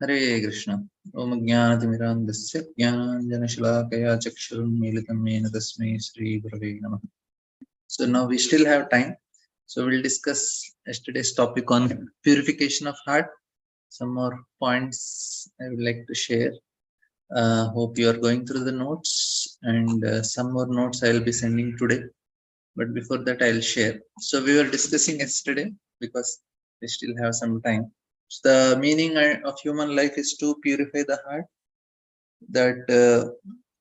हरे कृष्ण। ओम ज्ञानतिमिरान्धस्य ज्ञानाञ्जनशलाकया चक्षुरुन्मीलितं येन तस्मै श्रीगुरवे नमः. So now we still have time. So we'll discuss yesterday's topic on purification of heart. Some more points I would like to share. Hope you are going through the notes, and some more notes I will be sending today. But before that, I'll share. So we were discussing yesterday because we still have some time. So the meaning of human life is to purify the heart. That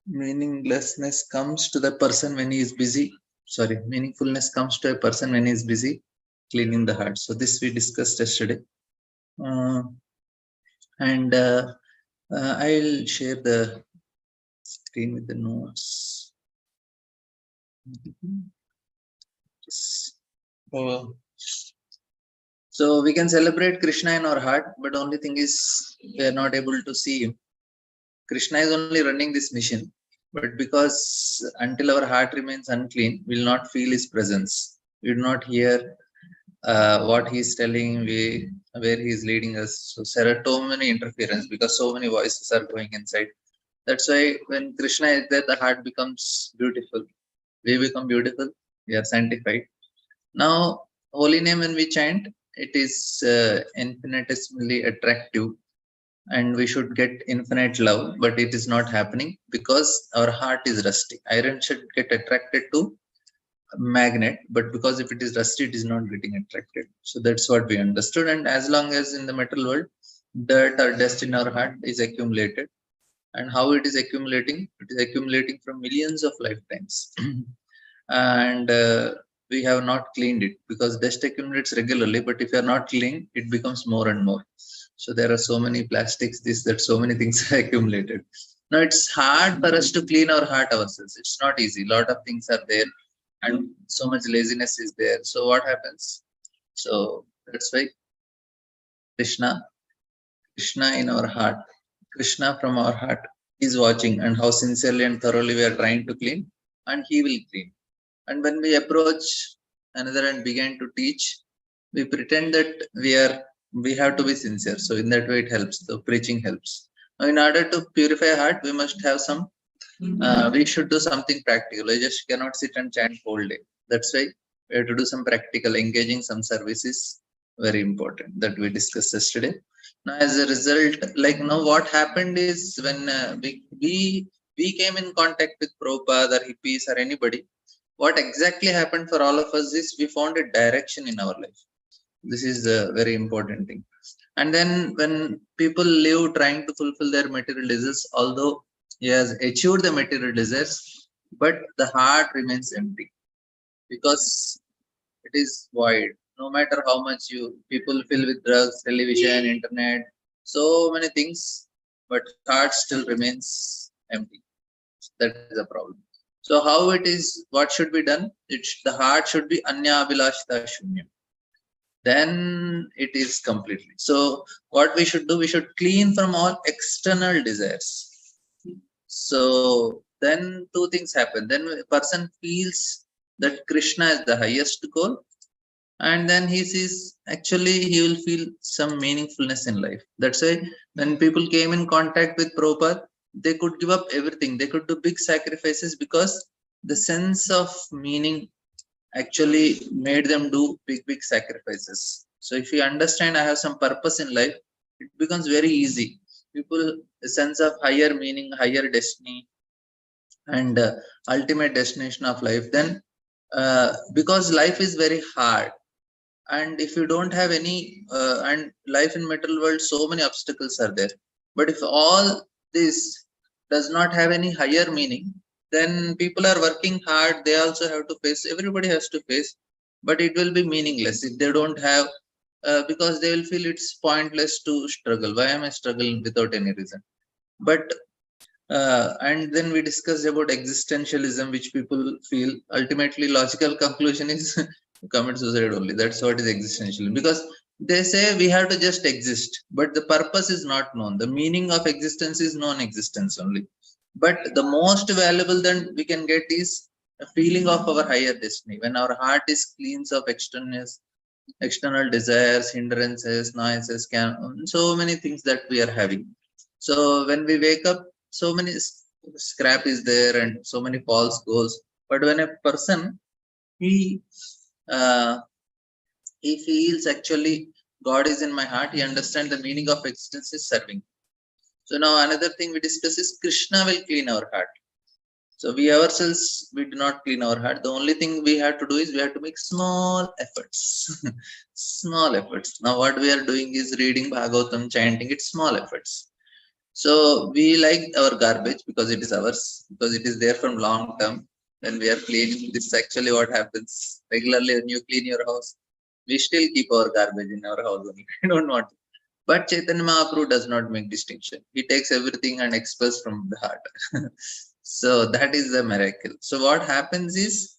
meaninglessness comes to the person when he is busy. Sorry, meaningfulness comes to a person when he is busy cleaning the heart. So this we discussed yesterday. And I'll share the screen with the notes. So we can celebrate Krishna in our heart, but only thing is we are not able to see him. Krishna is only running this mission, but because until our heart remains unclean, we will not feel his presence. We will not hear what he is telling, where he is leading us. So there are so many interference because so many voices are going inside. That's why when Krishna is there, the heart becomes beautiful. We become beautiful. We are sanctified. Now, holy name when we chant, it is infinitesimally attractive, and we should get infinite love, but it is not happening because our heart is rusty. Iron should get attracted to a magnet, but because if it is rusty, it is not getting attracted. So that's what we understood. And as long as in the metal world, dirt or dust in our heart is accumulated, and how it is accumulating? It is accumulating from millions of lifetimes. And we have not cleaned it because dust accumulates regularly, but if you are not clean, it becomes more and more. So there are so many plastics, this, that, so many things are accumulated. Now it's hard for us to clean our heart ourselves. It's not easy. A lot of things are there, and so much laziness is there. So what happens? So that's why Krishna, Krishna in our heart, Krishna from our heart is watching, and how sincerely and thoroughly we are trying to clean, and he will clean. And when we approach another and begin to teach, we pretend that we have to be sincere. So in that way, it helps. The preaching helps. Now, in order to purify heart, we must have some. We should do something practical. I just cannot sit and chant whole day. That's why we have to do some practical. Engaging some services very important that we discussed yesterday. Now, as a result, like now, what happened is when we came in contact with Prabhupada or hippies or anybody, what exactly happened for all of us is we found a direction in our life. This is a very important thing. And then when people live trying to fulfill their material desires, although he has achieved the material desires, but the heart remains empty because it is void. No matter how much people fill with drugs, television, internet, so many things, but heart still remains empty. That is a problem. So how it is, what should be done? The heart should be anya abhilashita shunyam. Then it is completely. So what we should do, we should clean from all external desires. So then two things happen. Then a person feels that Krishna is the highest goal, and then he sees actually he will feel some meaningfulness in life. That's why when people came in contact with Prabhupada, they could give up everything. They could do big sacrifices because the sense of meaning actually made them do big sacrifices. So if you understand I have some purpose in life, it becomes very easy. People a sense of higher meaning, higher destiny, and ultimate destination of life. Then because life is very hard, and if you don't have any and life in material world, so many obstacles are there. But if all this does not have any higher meaning, then people are working hard, they also have to face, everybody has to face, but it will be meaningless if they don't have because they will feel it's pointless to struggle. Why am I struggling without any reason? But and then we discussed about existentialism, which people feel ultimately logical conclusion is commit suicide only. That's what is existentialism, because they say we have to just exist, but the purpose is not known. The meaning of existence is non-existence only. But the most valuable then we can get is a feeling of our higher destiny. When our heart is clean of externals, external desires, hindrances, noises, so many things that we are having. So when we wake up, so many scrap is there and so many false goals. But when a person he uh, he feels actually God is in my heart, he understands the meaning of existence is serving. So now another thing we discuss is Krishna will clean our heart. So we ourselves, we do not clean our heart. The only thing we have to do is we have to make small efforts. Small efforts. Now what we are doing is reading Bhagavatam, chanting. It's small efforts. So we like our garbage because it is ours, because it is there from long term. When we are cleaning, this is actually what happens regularly when you clean your house. We still keep our garbage in our house only. We don't want to. But Chaitanya Mahaprabhu does not make distinction. He takes everything and expels from the heart. So that is the miracle. So what happens is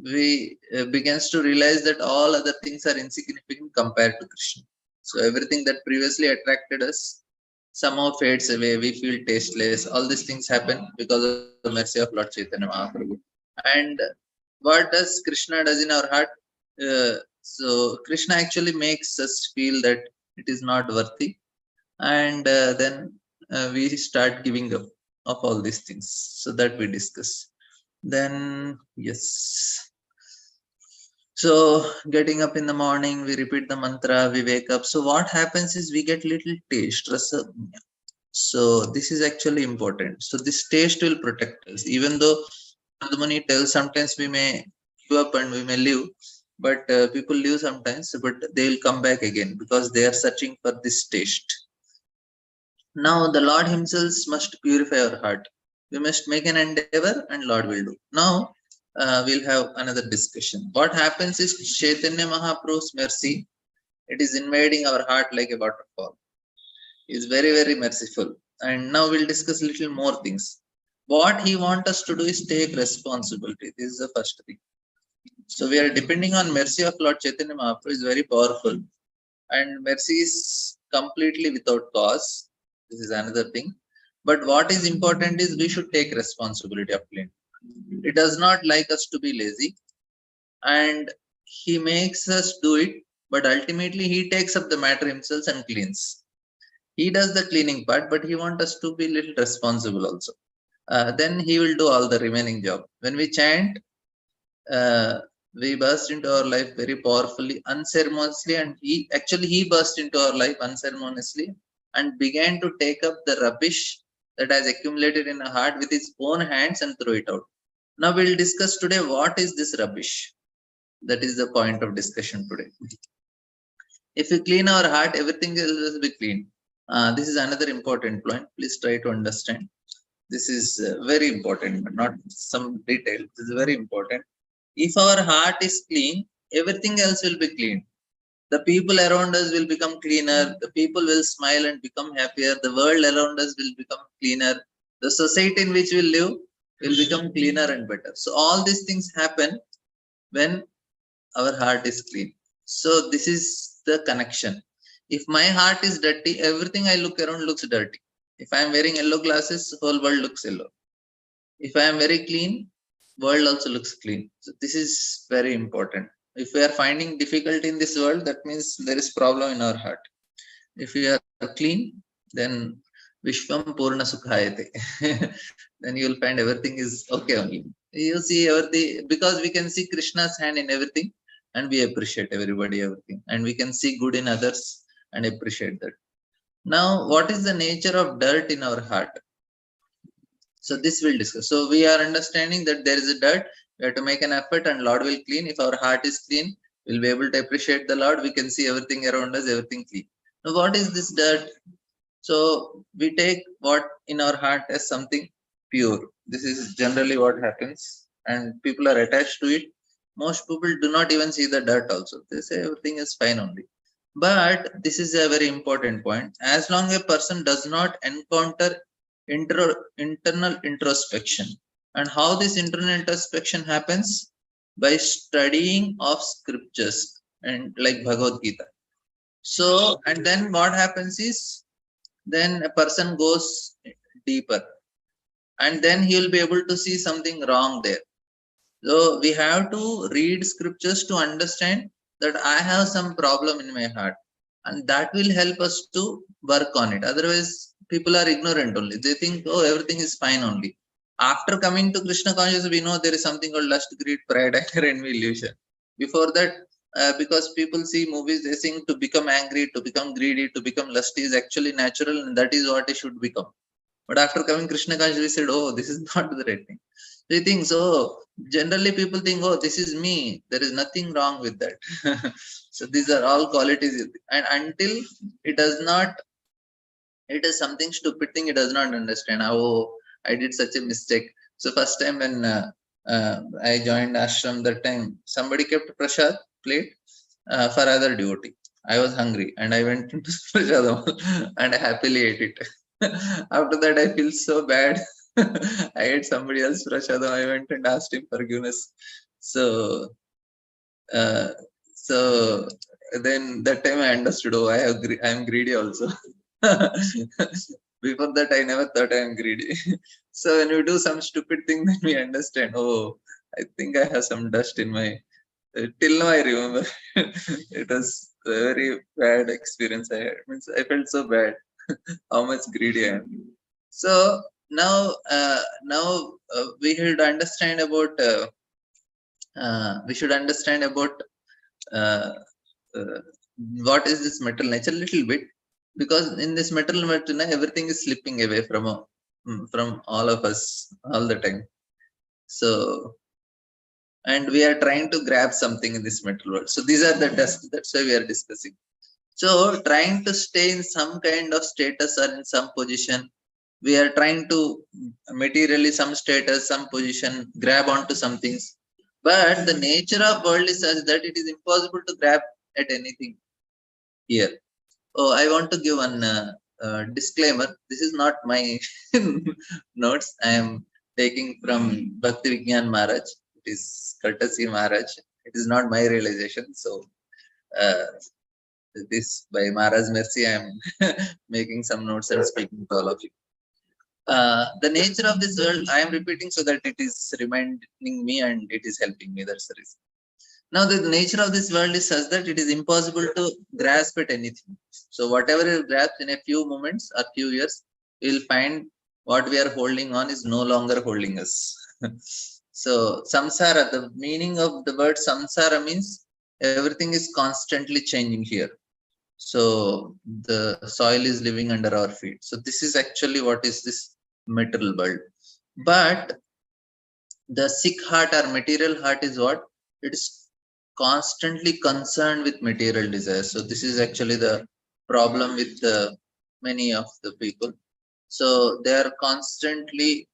we begins to realize that all other things are insignificant compared to Krishna. So everything that previously attracted us somehow fades away. We feel tasteless. All these things happen because of the mercy of Lord Chaitanya Mahaprabhu. And what does Krishna does in our heart? So Krishna actually makes us feel that it is not worthy, and then we start giving up of all these things. So that we discuss. Then yes. So getting up in the morning, we repeat the mantra, we wake up. So what happens is we get little taste, rasa. So this is actually important. So this taste will protect us, even though Mani tells sometimes we may give up and we may live, but people live sometimes, but they will come back again because they are searching for this taste. Now the Lord Himself must purify our heart. We must make an endeavor, and Lord will do. Now we'll have another discussion. What happens is Chaitanya Mahaprabhu's mercy. It is invading our heart like a waterfall. He is very, very merciful. And now we'll discuss little more things. What he wants us to do is take responsibility. This is the first thing. So we are depending on mercy of Lord Chaitanya Mahaprabhu is very powerful. And mercy is completely without cause. This is another thing. But what is important is we should take responsibility of cleaning. He does not like us to be lazy. And he makes us do it. But ultimately he takes up the matter himself and cleans. He does the cleaning part, but he wants us to be a little responsible also. Then he will do all the remaining job. When we chant, we burst into our life very powerfully, unceremoniously, and he burst into our life unceremoniously and began to take up the rubbish that has accumulated in our heart with his own hands and throw it out. Now we'll discuss today what is this rubbish. That is the point of discussion today. If we clean our heart, everything else will be clean. This is another important point. Please try to understand. This is very important, but not some detail. This is very important. If our heart is clean, everything else will be clean. The people around us will become cleaner. The people will smile and become happier. The world around us will become cleaner. The society in which we live will become cleaner and better. So all these things happen when our heart is clean. So this is the connection. If my heart is dirty, everything I look around looks dirty. If I am wearing yellow glasses, whole world looks yellow. If I am very clean, world also looks clean. So this is very important. If we are finding difficulty in this world, that means there is problem in our heart. If we are clean, then Vishwam Purna Sukhayate. Then you will find everything is okay only. You see everything because we can see Krishna's hand in everything and we appreciate everybody, everything. And we can see good in others and appreciate that. Now, what is the nature of dirt in our heart? So this we'll discuss. So we are understanding that there is a dirt. We have to make an effort and Lord will clean. If our heart is clean, we'll be able to appreciate the Lord. We can see everything around us, everything clean. Now, what is this dirt? So we take what in our heart as something pure. This is generally what happens, and people are attached to it. Most people do not even see the dirt also. They say everything is fine only. But this is a very important point. As long a person does not encounter internal introspection, and how this internal introspection happens by studying of scriptures and like Bhagavad Gita. So, and then what happens is then a person goes deeper and then he will be able to see something wrong there. So we have to read scriptures to understand that I have some problem in my heart, and that will help us to work on it. Otherwise, people are ignorant only. They think, oh, everything is fine only. After coming to Krishna consciousness, we know there is something called lust, greed, pride, anger, envy, illusion. Before that, because people see movies, they think to become angry, to become greedy, to become lusty is actually natural, and that is what it should become. But after coming Krishna consciousness, we said, oh, this is not the right thing. We think so. Generally, people think, oh, this is me. There is nothing wrong with that. So these are all qualities. And until it does not, it is something stupid thing, it does not understand. Oh, I did such a mistake. So first time when I joined ashram, that time somebody kept prasad plate for other devotee. I was hungry and I went into prasadam and I happily ate it. After that, I feel so bad. I ate somebody else prasadam. I went and asked him forgiveness. So, uh, so then that time I understood. Oh, I am greedy also. Before that, I never thought I am greedy. So when we do some stupid thing, then we understand. Oh, I think I have some dust in my. Till now, I remember. It was a very bad experience I had. Means I felt so bad. How much greedy I am. So now, we should understand about. We should understand about uh, uh, what is this metal nature a little bit, because in this metal nature everything is slipping away from all of us all the time. So, and we are trying to grab something in this metal world. So these are the dust, that's why we are discussing. So trying to stay in some kind of status or in some position, we are trying to materially some status, some position, grab onto some things. But the nature of world is such that it is impossible to grab at anything here. Oh, I want to give one disclaimer. This is not my notes. I am taking from Bhakti Vigyan Maharaj. It is courtesy Maharaj. It is not my realization. So, uh, this by Maharaj's mercy, I am making some notes and speaking to all of you. The nature of this world, I am repeating so that it is reminding me and it is helping me. That's the reason. Now, the nature of this world is such that it is impossible to grasp at anything. So, whatever you grasp in a few moments or few years, you will find what we are holding on is no longer holding us. So, samsara, the meaning of the word samsara means everything is constantly changing here. So, the soil is living under our feet. So, this is actually what is this material world. But the sick heart or material heart is what? It is constantly concerned with material desires. So this is actually the problem with many of the people. So they are constantly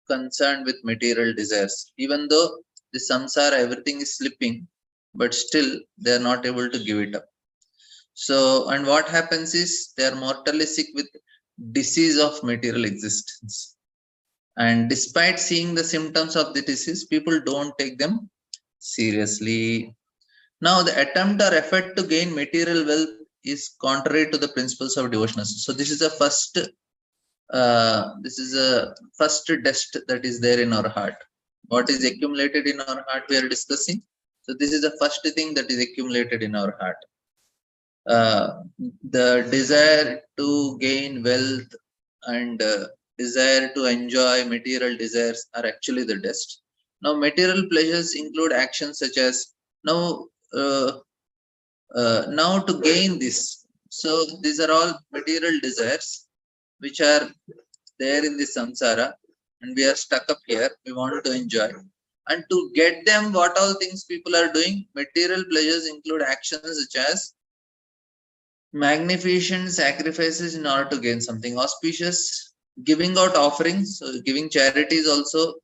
concerned with material desires. Even though the samsara, everything is slipping, but still they are not able to give it up. So, and what happens is they are mortally sick with disease of material existence. And despite seeing the symptoms of the disease, people don't take them seriously. Now, the attempt or effort to gain material wealth is contrary to the principles of devotional. So, this is a first dust that is there in our heart. What is accumulated in our heart we are discussing. So, this is the first thing that is accumulated in our heart. The desire to gain wealth and desire to enjoy material desires are actually the dust. Now, material pleasures include actions such as now to gain this. So these are all material desires which are there in the samsara, and we are stuck up here. We want to enjoy. And to get them, what all things people are doing? Material pleasures include actions such as magnificent sacrifices in order to gain something auspicious, giving out offerings, so giving charities also,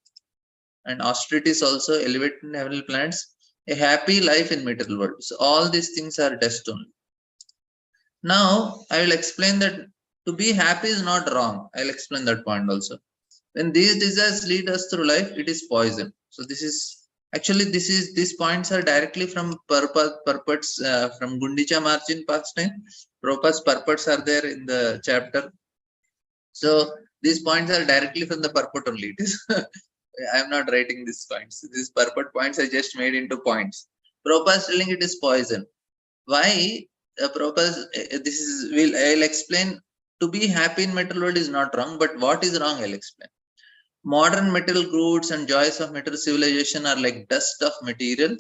and austerities also, elevating heavenly planets, a happy life in material world. So all these things are dust only. Now I will explain that to be happy is not wrong. I'll explain that point also. When these desires lead us through life, it is poison. So this is actually these points are directly from purports from Gundicha Margin past time. Prabhupada's purports are there in the chapter. So these points are directly from the purport only. It is I am not writing these points. These purport points I just made into points. Prabhupada is telling it is poison. Why? I'll explain. To be happy in material world is not wrong, but what is wrong, I'll explain. Modern material goods and joys of material civilization are like dust of material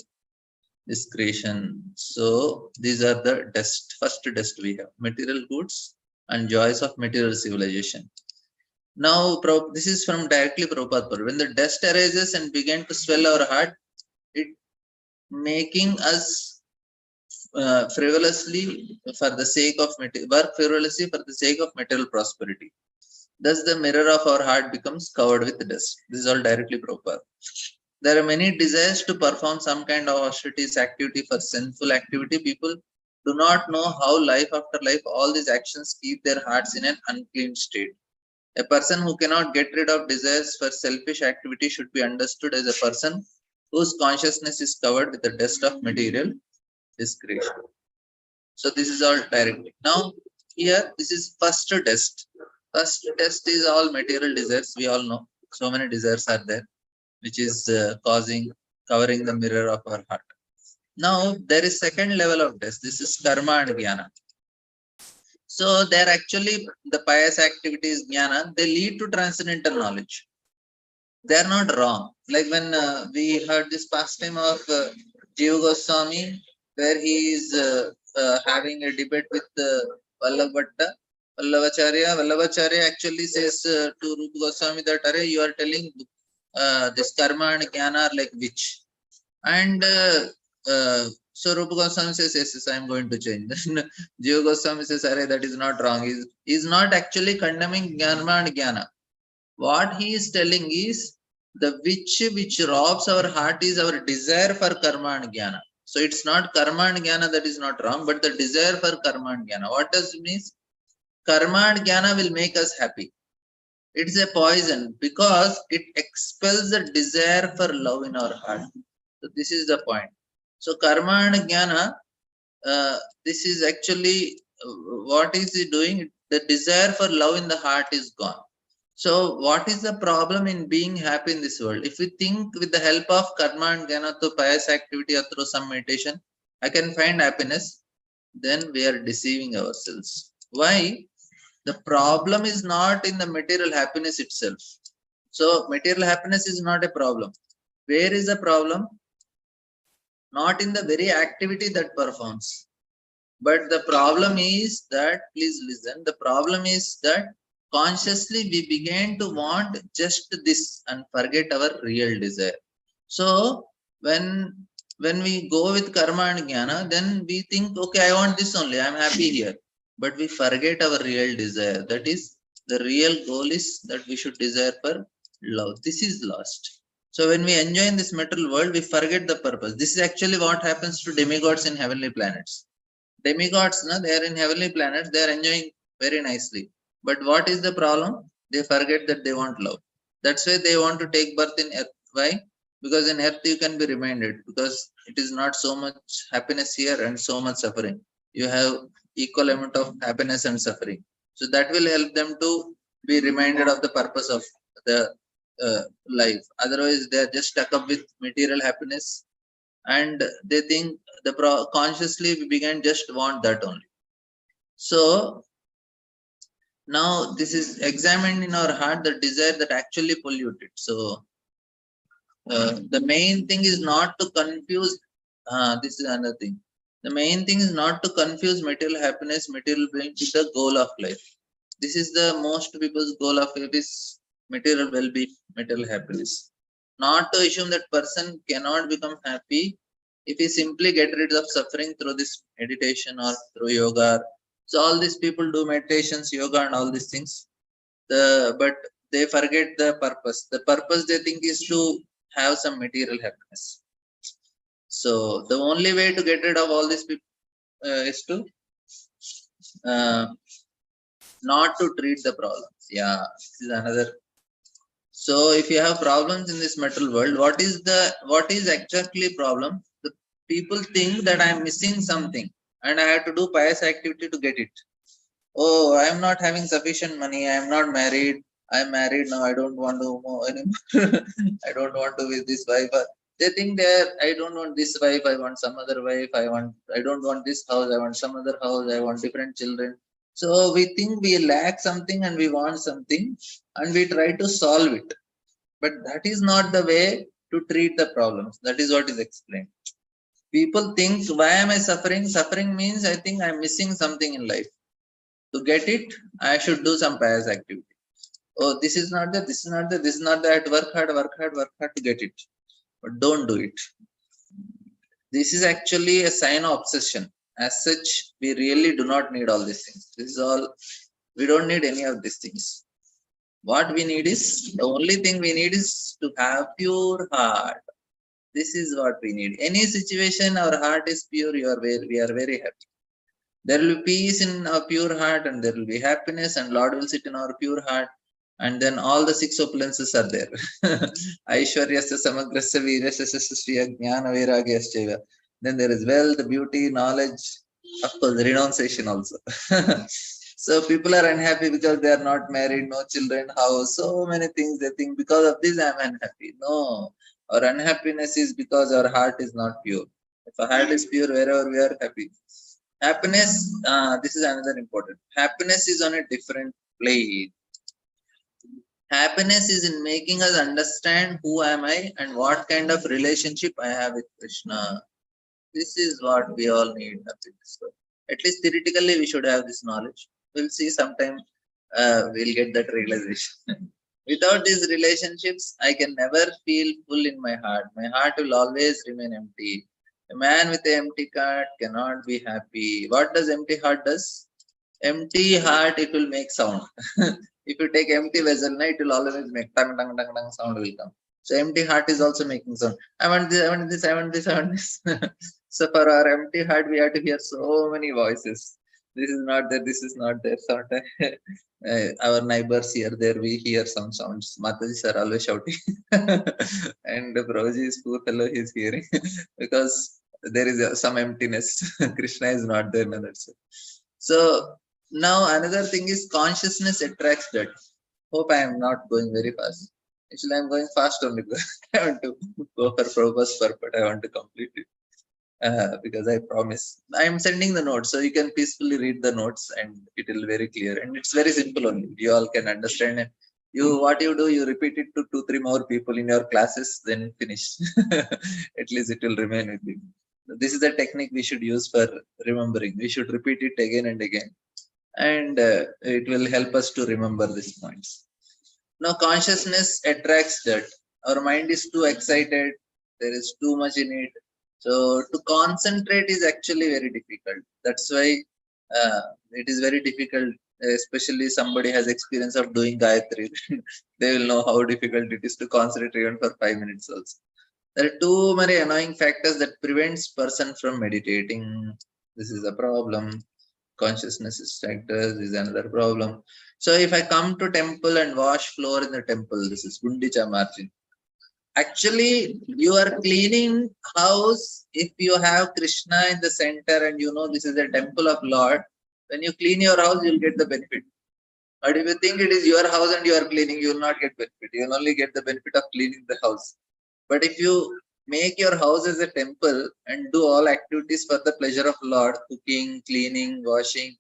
discretion. So these are the first dust we have: material goods and joys of material civilization. Now, this is from directly Prabhupada. When the dust arises and began to swell our heart, it making us frivolously for the sake of work frivolously for the sake of material prosperity. Thus, the mirror of our heart becomes covered with dust. This is all directly Prabhupada. There are many desires to perform some kind of austerities activity for sinful activity. People do not know how life after life all these actions keep their hearts in an unclean state. A person who cannot get rid of desires for selfish activity should be understood as a person whose consciousness is covered with the dust of material discretion. So this is all directly. Now here this is first test. First test is all material desires. We all know so many desires are there, which is covering the mirror of our heart. Now there is second level of test. This is karma and jnana. So they're actually the pious activities jnana. They lead to transcendental knowledge. They are not wrong. Like when we heard this pastime of Jiva Goswami, where he is having a debate with Vallabhacharya. Vallabhacharya actually says to Rupa Goswami that, Are, you are telling this karma and jnana are like which? And so Rupa Goswami says, yes, I am going to change. Jiva Goswami says, Are, that is not wrong. He is not actually condemning karma and jnana. What he is telling is the which robs our heart is our desire for karma and jnana. So it's not karma and jnana that is not wrong, but the desire for karma and jnana. What does it mean? Karma and jnana will make us happy. It's a poison because it expels the desire for love in our heart. So this is the point. So karma and jnana, this is actually what is it doing? The desire for love in the heart is gone. So what is the problem in being happy in this world? If we think with the help of karma and jnana through pious activity or through some meditation, I can find happiness, then we are deceiving ourselves. Why? The problem is not in the material happiness itself. So material happiness is not a problem. Where is the problem? Not in the very activity that performs. But the problem is that, please listen, the problem is that consciously we began to want just this and forget our real desire. So when we go with karma and jnana, then we think, okay, I want this only, I'm happy here. But we forget our real desire. That is, the real goal is that we should desire for love. This is lost. So when we enjoy in this material world, we forget the purpose. This is actually what happens to demigods in heavenly planets. Demigods, they are in heavenly planets, they are enjoying very nicely. But what is the problem? They forget that they want love. That's why they want to take birth in earth. Why? Because in earth you can be reminded, because it is not so much happiness here and so much suffering. You have equal amount of happiness and suffering. So that will help them to be reminded of the purpose of the life. Otherwise, they are just stuck up with material happiness, and they think consciously we began just want that only. So now this is examined in our heart, the desire that actually pollute it. So the main thing is not to confuse. This is another thing. The main thing is not to confuse material happiness, material being with the goal of life. This is the most people's goal of life is material well-being, material happiness. Not to assume that person cannot become happy if he simply get rid of suffering through this meditation or through yoga. So all these people do meditations, yoga and all these things. But they forget the purpose. The purpose they think is to have some material happiness. So the only way to get rid of all these people is to not to treat the problems. Yeah, this is another. So if you have problems in this material world, what is exactly problem? The people think that I am missing something and I have to do pious activity to get it. Oh, I am not having sufficient money. I am not married. I am married now. I don't want to anymore. I don't want to with this wife. They think I don't want this wife, I want some other wife, I don't want this house, I want some other house, I want different children. So we think we lack something and we want something and we try to solve it. But that is not the way to treat the problems. That is what is explained. People think, why am I suffering? Suffering means I think I'm missing something in life. To get it, I should do some pious activity. Oh, this is not that, this is not that, this is not that. Work hard, work hard, work hard to get it. But don't do it. This is actually a sign of obsession. As such, we really do not need all these things. This is all, we don't need any of these things. What we need is, the only thing we need is to have pure heart. This is what we need. Any situation, our heart is pure, we are very happy. There will be peace in our pure heart and there will be happiness and Lord will sit in our pure heart. And then all the six opulences are there. Aishwaryasya samagrasya virasya sasya jnana vairagyasya. Then there is wealth, beauty, knowledge, of course, renunciation also. So people are unhappy because they are not married, no children, house, so many things they think because of this I am unhappy. No, our unhappiness is because our heart is not pure. If our heart is pure, wherever we are happy. Happiness, this is another important. Happiness is on a different plane. Happiness is in making us understand who am I and what kind of relationship I have with Krishna. This is what we all need. At least theoretically, we should have this knowledge. We'll see sometime we'll get that realization. Without these relationships, I can never feel full in my heart. My heart will always remain empty. A man with an empty heart cannot be happy. What does empty heart does? Empty heart, it will make sound. If you take empty vessel, it will always make tang tang tang tang sound will come. So empty heart is also making sound. I want this, I want this, I want this, I want this. So for our empty heart, we have to hear so many voices. This is not there, this is not there. Sometimes our neighbors here, there we hear some sounds. Matajis are always shouting. And Prabhuji is poor fellow, he is hearing because there is some emptiness. Krishna is not there. That's it. So now another thing is consciousness attracts that. Hope I am not going very fast. Actually, I am going fast only because I want to go for Prabhupada's purport. I want to complete it because I promise. I am sending the notes, so you can peacefully read the notes and it will be very clear. And it's very simple only. You all can understand it. What you do, you repeat it to 2-3 more people in your classes, then finish. At least it will remain with you. This is the technique we should use for remembering. We should repeat it again and again. And it will help us to remember these points. Now, consciousness attracts that. Our mind is too excited. There is too much in it. So, to concentrate is actually very difficult. That's why it is very difficult, especially somebody has experience of doing Gayatri. They will know how difficult it is to concentrate even for 5 minutes also. There are too many annoying factors that prevents person from meditating. This is a problem. Consciousness factors is another problem. So if I come to temple and wash floor in the temple, this is Gundicha margin. Actually, you are cleaning house if you have Krishna in the center and you know this is a temple of Lord. When you clean your house, you'll get the benefit. But if you think it is your house and you are cleaning, you will not get benefit. You will only get the benefit of cleaning the house. But if you make your house as a temple and do all activities for the pleasure of Lord, cooking, cleaning, washing,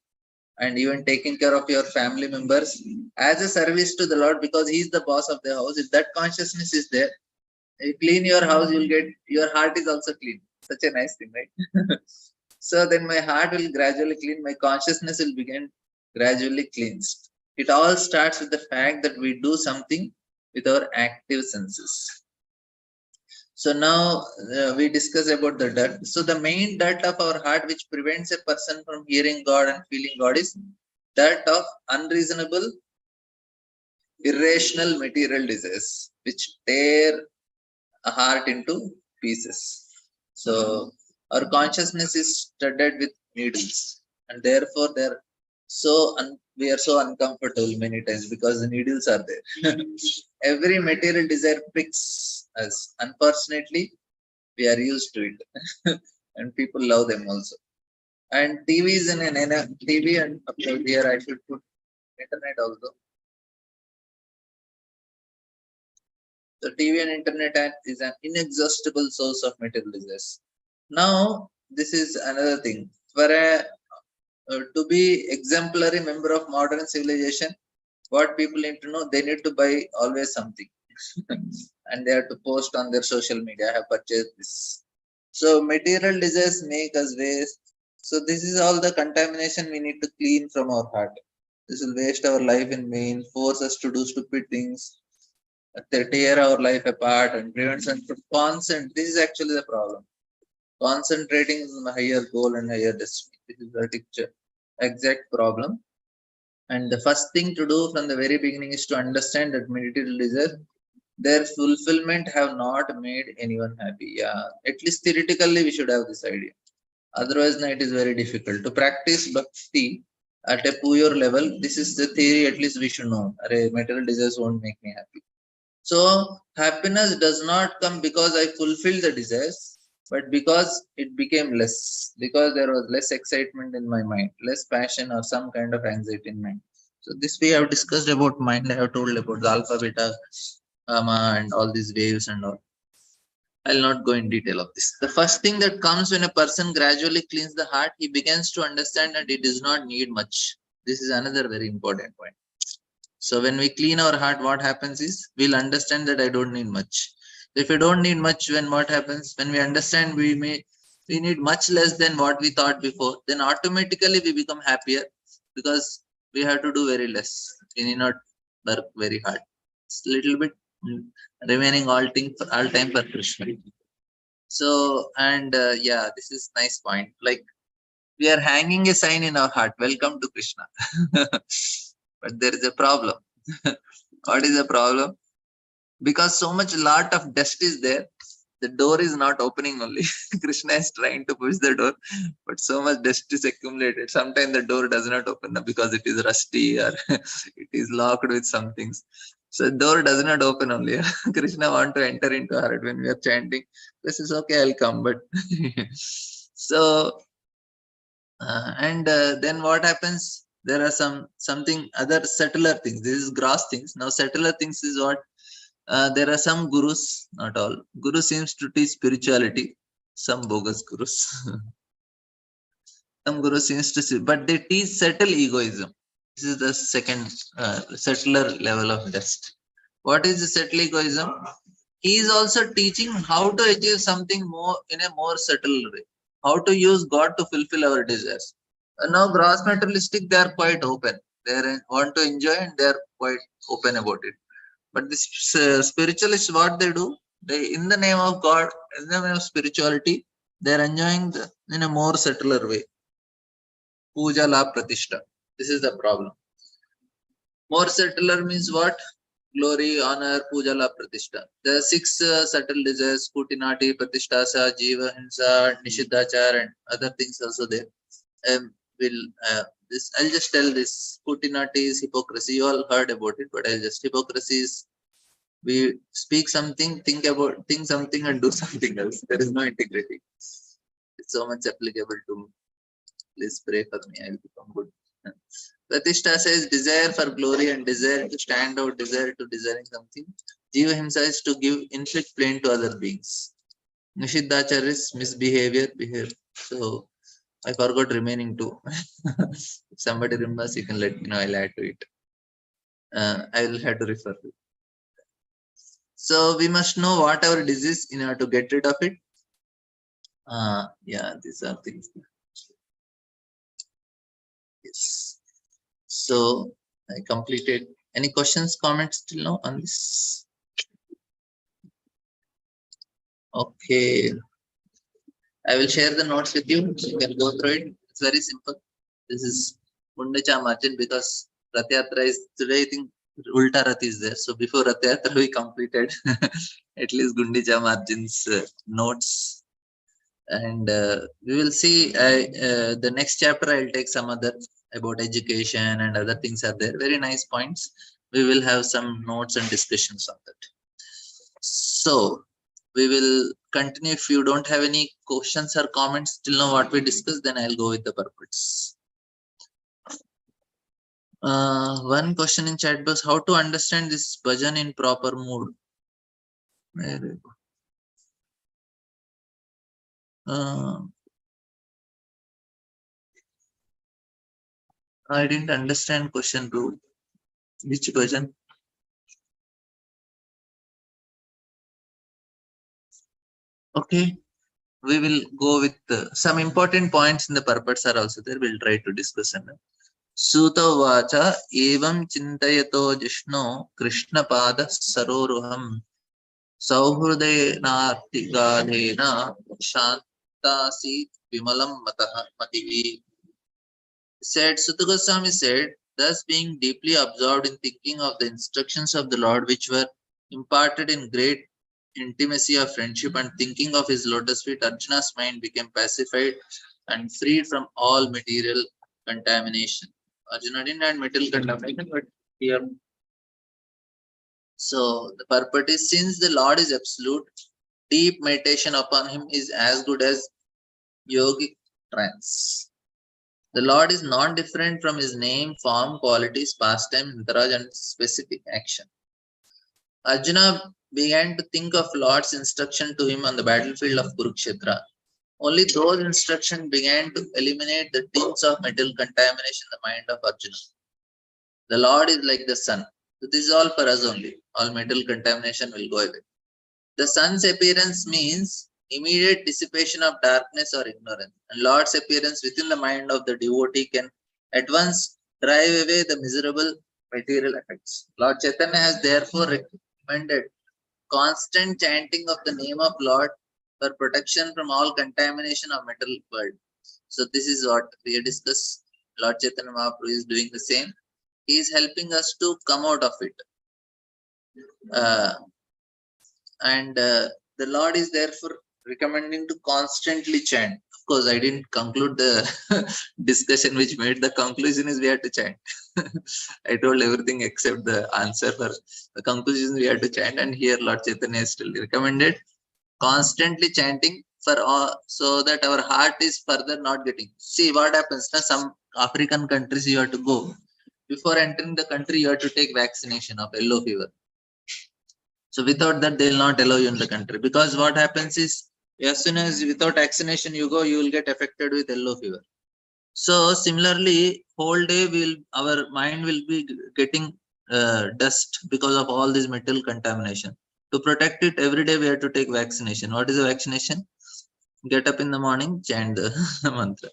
and even taking care of your family members as a service to the Lord because He is the boss of the house, if that consciousness is there, you clean your house, you'll get, your heart is also clean. Such a nice thing, right? So then my heart will gradually clean, my consciousness will begin gradually cleansed. It all starts with the fact that we do something with our active senses. So now we discuss about the dirt. So the main dirt of our heart which prevents a person from hearing God and feeling God is dirt of unreasonable, irrational material desires which tear a heart into pieces. So our consciousness is studded with needles and therefore we are so uncomfortable many times because the needles are there. Every material desire pricks us. Unfortunately, we are used to it and people love them also. And TV is in an TV and upload here I should put internet also. The TV and internet is an inexhaustible source of material desires. Now, this is another thing. For a to be exemplary member of modern civilization, what people need to know, they need to buy always something. And they have to post on their social media, I have purchased this. So material desires make us waste. So this is all the contamination we need to clean from our heart. This will waste our life in vain, force us to do stupid things, they tear our life apart and prevents us from constant. This is actually the problem. Concentrating on a higher goal and higher destiny. This is the exact problem. And the first thing to do from the very beginning is to understand that material desires, their fulfillment have not made anyone happy. Yeah, at least theoretically we should have this idea. Otherwise, no, it is very difficult to practice bhakti at a pure level. This is the theory. At least we should know. Material desires won't make me happy. So happiness does not come because I fulfilled the desires, but because it became less, because there was less excitement in my mind, less passion or some kind of anxiety in mind. So this we have discussed about mind. I have told about the alpha, beta, gamma, and all these waves and all. I'll not go in detail of this. The first thing that comes when a person gradually cleans the heart, he begins to understand that he does not need much. This is another very important point. So when we clean our heart, what happens is we'll understand that I don't need much. If we don't need much, when what happens? When we understand we need much less than what we thought before, then automatically we become happier because we have to do very less. We need not work very hard. It's a little bit remaining all time for Krishna. So and yeah, this is nice point. Like we are hanging a sign in our heart, welcome to Krishna. But there is a problem. What is the problem? Because so much lot of dust is there, the door is not opening only. Krishna is trying to push the door, but so much dust is accumulated. Sometimes the door does not open up because it is rusty or it is locked with some things. So the door does not open only. Krishna want to enter into our heart when we are chanting. This is okay, I'll come. But so and then what happens? There are something other subtler things. This is gross things. Now subtler things is what? There are some gurus, not all. Guru seems to teach spirituality. Some bogus gurus. Some gurus seems to see, but they teach subtle egoism. This is the second subtler level of dust. What is the subtle egoism? He is also teaching how to achieve something more in a more subtle way. How to use God to fulfill our desires. Now, gross materialistic, they are quite open. They want to enjoy and they are quite open about it. But this spiritualists, what they do, they in the name of God, in the name of spirituality, they are enjoying in a more subtler way. Puja la pratishta. This is the problem. More subtler means what? Glory, honor, puja la pratishta. There are 6 subtle desires: kutinati, pratishtasa, jiva, hinsa, nishiddhachar, and other things also there. Will this? I'll just tell this. Kutinati is hypocrisy. You all heard about it, but I'll just hypocrisy is we speak something, think something, and do something else. There is no integrity. It's so much applicable to me. Please pray for me. I will become good. Pratishtha says desire for glory and desire to stand out, desire to desiring something. Jiva himsa is to inflict pain to other beings. Nishiddhachar is misbehavior, behavior. So I forgot remaining two. If somebody remembers, you can let me know. I'll add to it. I will have to refer to it. So we must know what our disease in order to get rid of it. Yeah, these are things. Yes. So I completed. Any questions, comments till now on this? Okay. I will share the notes with you. You can go through it. It's very simple. This is Mundacha Margin because Rath Yatra is today. I think Ulta Rath is there. So before Rath Yatra we completed at least Gundicha Margin's notes. And we will see the next chapter. I'll take some other about education and other things are there. Very nice points. We will have some notes and discussions on that. So we will continue. If you don't have any questions or comments till now what we discussed, then I'll go with the purports. One question in chat box: how to understand this bhajan in proper mood? Very good. I didn't understand question 2. Which question? Okay, we will go with some important points in the purports are also there. We'll try to discuss them. Suta vacha evam chintayato jishno Krishna pada saroruham sauhrudayenartigadena shantasi vimalam matihi. Said Sutta Goswami said, thus being deeply absorbed in thinking of the instructions of the Lord, which were imparted in great intimacy of friendship, and thinking of his lotus feet, Arjuna's mind became pacified and freed from all material contamination. Arjuna didn't have material contamination, but here. So the purport is, since the Lord is absolute, deep meditation upon him is as good as yogic trance. The Lord is not different from his name, form, qualities, pastime, antaraj, and specific action. Arjuna began to think of Lord's instruction to him on the battlefield of Kurukshetra. Only those instructions began to eliminate the tints of metal contamination in the mind of Arjuna. The Lord is like the sun. So this is all for us only. All metal contamination will go away. The sun's appearance means immediate dissipation of darkness or ignorance. And Lord's appearance within the mind of the devotee can at once drive away the miserable material effects. Lord Chaitanya has therefore recommended constant chanting of the name of Lord for protection from all contamination of material world. So this is what we discuss. Lord Chaitanya Mahaprabhu is doing the same. He is helping us to come out of it. And the Lord is therefore recommending to constantly chant. Of course, I didn't conclude the discussion, which made the conclusion is we have to chant. I told everything except the answer. For the conclusion we have to chant, and here Lord Chaitanya is still recommended constantly chanting for all, so that our heart is further not getting. See what happens now. Some African countries you have to go. Before entering the country, you have to take vaccination of yellow fever. So without that, they will not allow you in the country, because what happens is, as soon as without vaccination you go, you will get affected with yellow fever. So similarly, whole day our mind will be getting dust because of all this metal contamination. To protect it, every day we have to take vaccination. What is the vaccination? Get up in the morning, chant the mantra.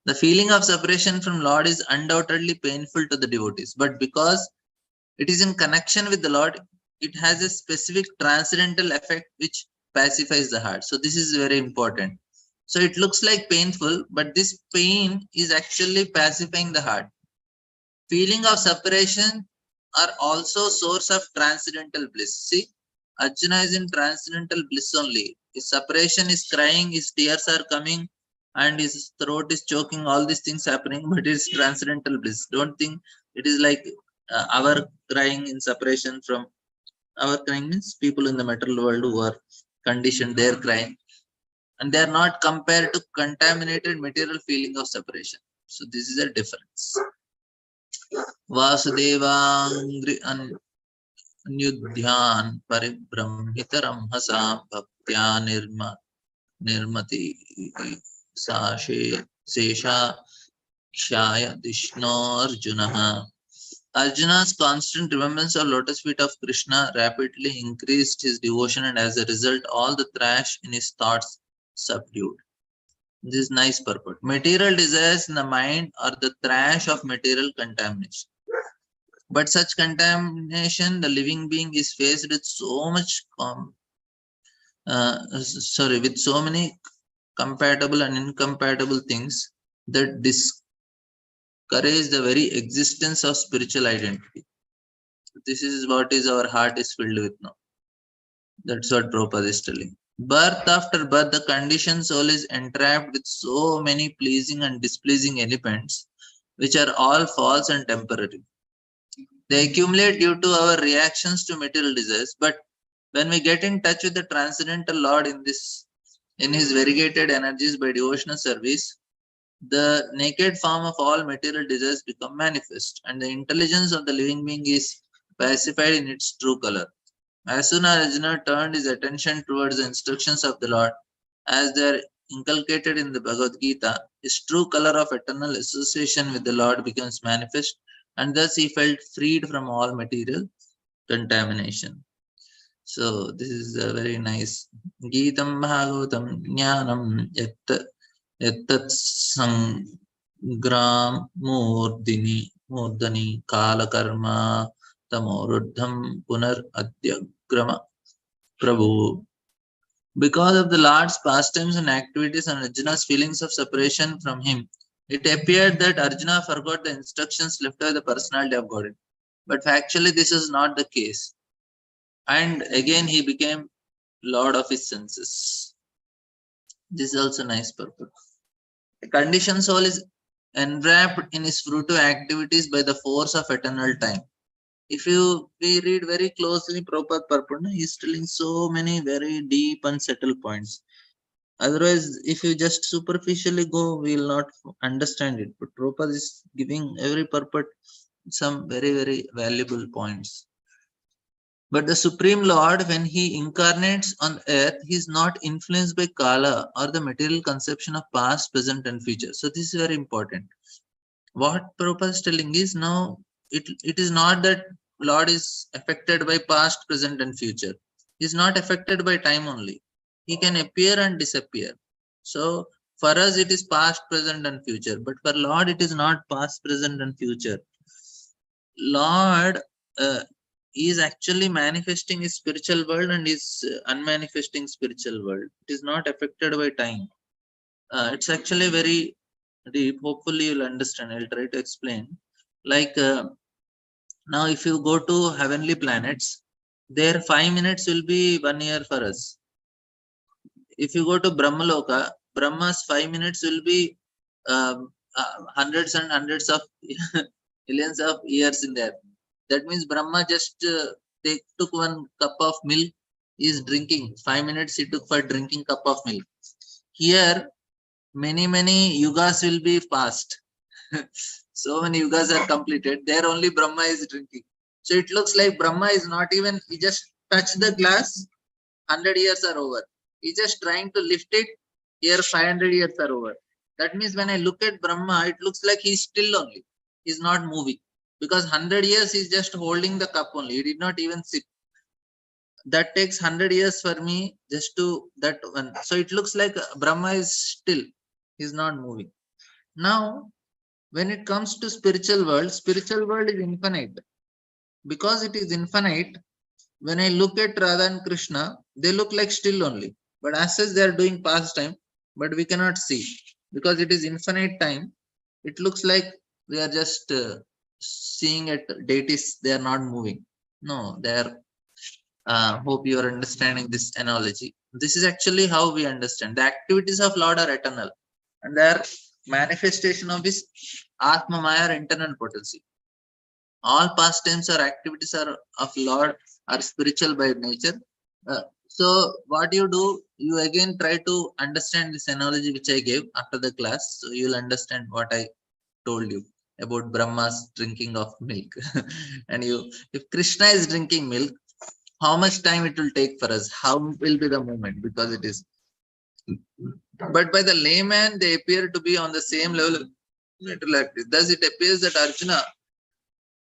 The feeling of separation from Lord is undoubtedly painful to the devotees, but because it is in connection with the Lord, it has a specific transcendental effect which pacifies the heart. So this is very important. So it looks like painful, but this pain is actually pacifying the heart. Feeling of separation are also source of transcendental bliss. See, Arjuna is in transcendental bliss only. His separation is crying, his tears are coming, and his throat is choking, all these things happening, but it's transcendental bliss. Don't think it is like our crying in separation from. Our crying means people in the material world who are conditioned, they're crying, and they're not compared to contaminated material feeling of separation. So this is a difference. Vasudevangri anyudhyan paribramhitaram hasam bhaktya nirmati sashe sesha kshaya dishno arjunaha. Arjuna's constant remembrance of lotus feet of Krishna rapidly increased his devotion, and as a result, all the trash in his thoughts subdued. This is nice purport. Material desires in the mind are the trash of material contamination. But such contamination, the living being is faced with so much with so many compatible and incompatible things that discourage the very existence of spiritual identity. This is what is our heart is filled with now. That's what Prabhupada is telling. Birth after birth, the conditioned soul is entrapped with so many pleasing and displeasing elements, which are all false and temporary. They accumulate due to our reactions to material desires, but when we get in touch with the transcendental Lord in his variegated energies by devotional service, the naked form of all material desires become manifest, and the intelligence of the living being is pacified in its true color. As soon as Arjuna turned his attention towards the instructions of the Lord, as they are inculcated in the Bhagavad Gita, his true color of eternal association with the Lord becomes manifest, and thus he felt freed from all material contamination. So this is a very nice Geetam Bhagavatam Jnanam Yattat Sangram Murdani Kala Karma Tamoruddham Punar Adyagrama Prabhu. Because of the Lord's pastimes and activities and Arjuna's feelings of separation from him, it appeared that Arjuna forgot the instructions left by the personality of God. But factually, this is not the case. And again, he became Lord of his senses. This is also nice purpose. The conditioned soul is enwrapped in his fruitive activities by the force of eternal time. If we read very closely Prabhupada purport, he is telling so many very deep and subtle points. Otherwise, if you just superficially go, we will not understand it. But Prabhupada is giving every purport some very, very valuable points. But the Supreme Lord, when he incarnates on earth, he is not influenced by Kala or the material conception of past, present, and future. So this is very important. What Prabhupada is telling is now it is not that Lord is affected by past, present, and future. He is not affected by time only. He can appear and disappear. So for us it is past, present, and future. But for Lord it is not past, present, and future. Lord is actually manifesting his spiritual world and is unmanifesting spiritual world. It is not affected by time. It's actually very deep. Hopefully you'll understand. I'll try to explain. Like now if you go to heavenly planets, their 5 minutes will be 1 year for us. If you go to Brahmaloka, Brahma's 5 minutes will be hundreds and hundreds of millions of years in there. That means Brahma just took one cup of milk, he is drinking. 5 minutes he took for drinking cup of milk. Here, many yugas will be passed. So many yugas are completed. There only Brahma is drinking. So it looks like Brahma is not even, he just touched the glass, 100 years are over. He's just trying to lift it, here 500 years are over. That means when I look at Brahma, it looks like he's still only. He's not moving. Because 100 years he's just holding the cup only. He did not even sip. That takes 100 years for me just to that one. So it looks like Brahma is still. He's not moving. Now, when it comes to spiritual world is infinite. Because it is infinite, when I look at Radha and Krishna, they look like still only. But as such, they are doing pastime, but we cannot see. Because it is infinite time, it looks like we are just seeing at deities, they are not moving. No, they are. Hope you are understanding this analogy. This is actually how we understand. The activities of Lord are eternal, and they are manifestation of his Atma Maya internal potency. All pastimes or activities are of Lord are spiritual by nature. So what you do, you again try to understand this analogy which I gave after the class. So you'll understand what I told you about Brahma's drinking of milk. And if Krishna is drinking milk, how much time it will take for us? How will be the moment? Because it is. But by the layman, they appear to be on the same level. Thus, it appears that Arjuna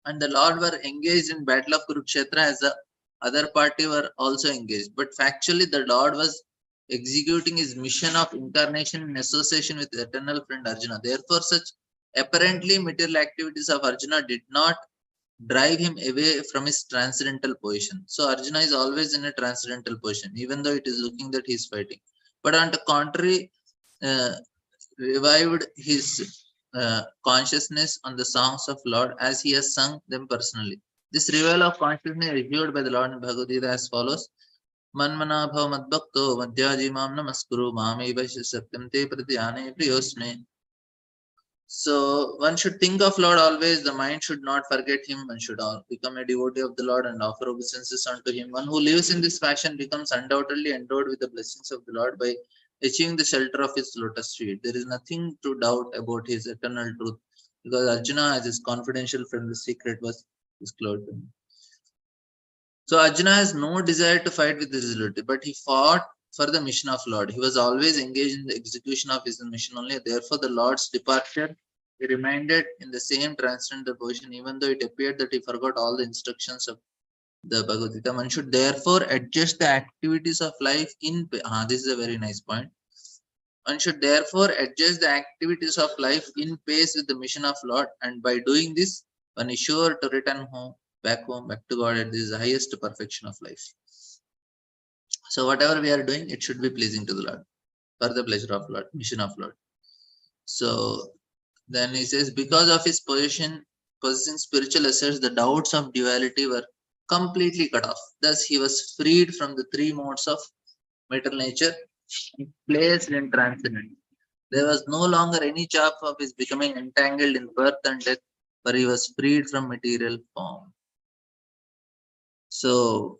and the Lord were engaged in battle of Kurukshetra as the other party were also engaged. But factually, the Lord was executing his mission of incarnation in association with eternal friend Arjuna. Therefore, such apparently material activities of Arjuna did not drive him away from his transcendental position. So Arjuna is always in a transcendental position, even though it is looking that he is fighting. But on the contrary, revived his consciousness on the songs of Lord as he has sung them personally. This revival of consciousness is reviewed by the Lord in Bhagavad Gita as follows. Manmana bhav madbhakto madhyaji mam namaskuru mame vaisya satyam te pratyane priyosme. So one should think of Lord always. The mind should not forget him. One should become a devotee of the Lord and offer obeisances unto him. One who lives in this fashion becomes undoubtedly endowed with the blessings of the Lord by achieving the shelter of his lotus feet. There is nothing to doubt about his eternal truth, because Arjuna, as his confidential friend, the secret was disclosed to him. So Arjuna has no desire to fight with his relative, but he fought for the mission of Lord. He was always engaged in the execution of his mission only. Therefore, the Lord's departure, he remained in the same transcendental position, even though it appeared that he forgot all the instructions of the Bhagavad Gita. One should therefore adjust the activities of life in. This is a very nice point. One should therefore adjust the activities of life in pace with the mission of Lord, and by doing this, one is sure to return back to God at this highest perfection of life. So whatever we are doing, it should be pleasing to the Lord, for the pleasure of Lord, mission of Lord. So then he says, because of his possessing spiritual assets, the doubts of duality were completely cut off. Thus, he was freed from the three modes of material nature and placed in transcendence. There was no longer any chance of his becoming entangled in birth and death, for he was freed from material form. So,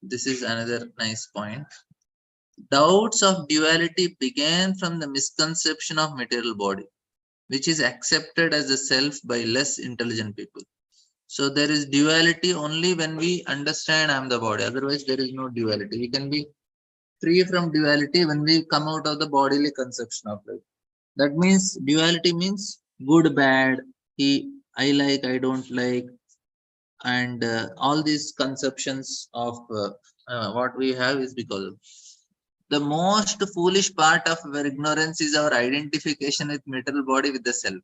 this is another nice point. Doubts of duality began from the misconception of material body, which is accepted as a self by less intelligent people. So there is duality only when we understand I am the body. Otherwise, there is no duality. We can be free from duality when we come out of the bodily conception of life. That means duality means good, bad, I like, I don't like, and all these conceptions of what we have is because of. The most foolish part of our ignorance is our identification with material body with the self.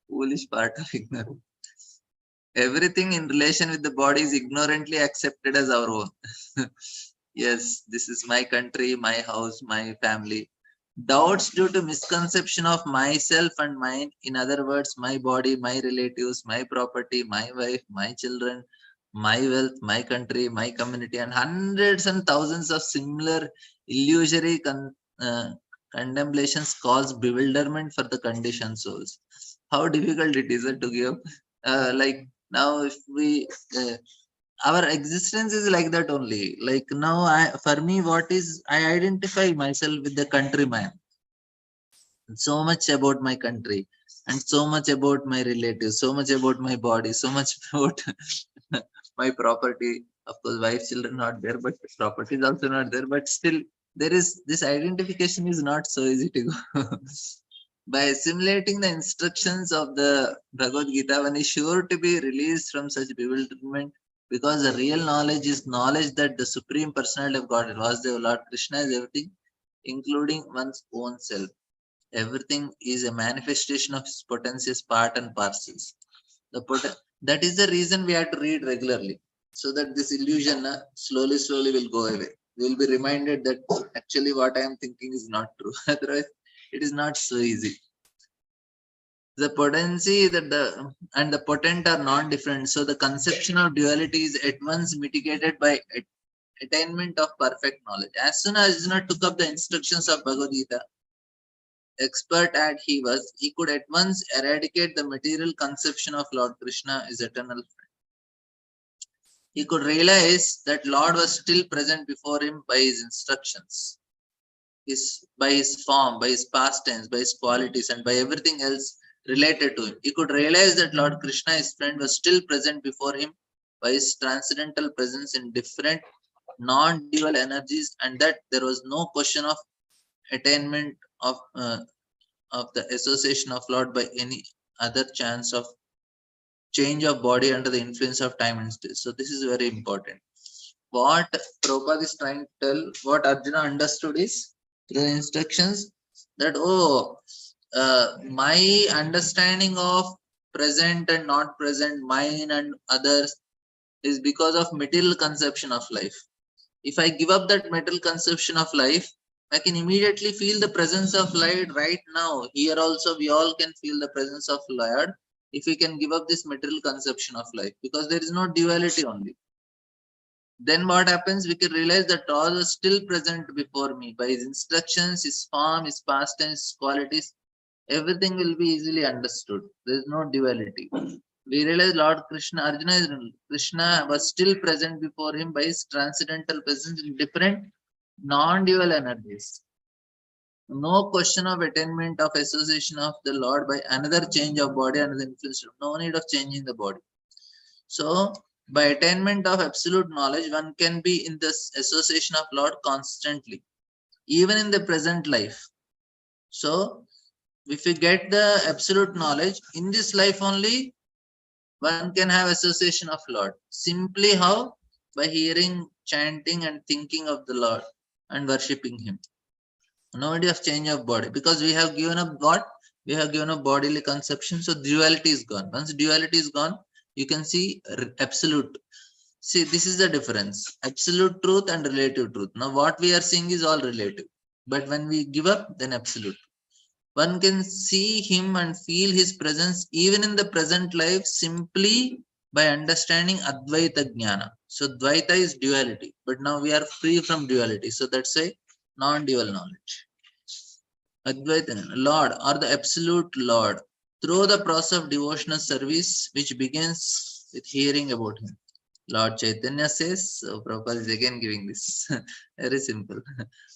Foolish part of ignorance. Everything in relation with the body is ignorantly accepted as our own. Yes, this is my country, my house, my family. Doubts due to misconception of myself and mine, in other words, my body, my relatives, my property, my wife, my children, my wealth, my country, my community, and hundreds and thousands of similar illusory contemplations cause bewilderment for the conditioned souls. How difficult it is to give. Like now, if we our existence is like that only. Like now, for me, what is I identify myself with the countryman. So much about my country, and so much about my relatives, so much about my body, so much about my property. Of course, wife, children not there, but property is also not there. But still, there is this identification is not so easy to go. By assimilating the instructions of the Bhagavad Gita, one is sure to be released from such bewilderment, because the real knowledge is knowledge that the Supreme Personality of God, Vasudeva, Lord Krishna, is everything, including one's own self. Everything is a manifestation of his potencies, part and parcels. That is the reason we have to read regularly, so that this illusion slowly will go away. We will be reminded that actually what I am thinking is not true. Otherwise, it is not so easy. The potency that and the potent are non-different. So the conception of duality is at once mitigated by attainment of perfect knowledge. As soon as Arjuna took up the instructions of Bhagavad Gita, expert as he was, he could at once eradicate the material conception of Lord Krishna as eternal friend. He could realize that Lord was still present before him by his instructions, by his form, by his past tense, by his qualities, and by everything else related to him. He could realize that Lord Krishna, his friend, was still present before him by his transcendental presence in different non-dual energies, and that there was no question of attainment of the association of Lord by any other chance of change of body under the influence of time and space. So this is very important. What Prabhupada is trying to tell, what Arjuna understood is through the instructions that my understanding of present and not present, mine and others, is because of material conception of life. If I give up that material conception of life, I can immediately feel the presence of light right now. Here also, we all can feel the presence of Lord if we can give up this material conception of life, because there is no duality only. Then what happens? We can realize that all is still present before me. By his instructions, his form, his past tense, his qualities, everything will be easily understood. There is no duality. We realize Lord Krishna, Krishna was still present before him by his transcendental presence in different non-dual energies. No question of attainment of association of the Lord by another change of body, another influence. No need of changing the body. So By attainment of absolute knowledge, one can be in this association of Lord constantly, even in the present life. So, if we get the absolute knowledge in this life only, one can have association of Lord. Simply how? By hearing, chanting, and thinking of the Lord and worshipping Him. No need of change of body, because we have given up what? We have given up bodily conception, so duality is gone. Once duality is gone, you can see absolute. See, this is the difference: absolute truth and relative truth. Now, what we are seeing is all relative, but when we give up, then absolute. One can see Him and feel His presence even in the present life simply by understanding Advaita Jnana. So, Dvaita is duality, but now we are free from duality. So, that's a non dual knowledge. Advaita, Lord or the absolute Lord, through the process of devotional service, which begins with hearing about Him. Lord Chaitanya says, so Prabhupada is again giving this. Very simple.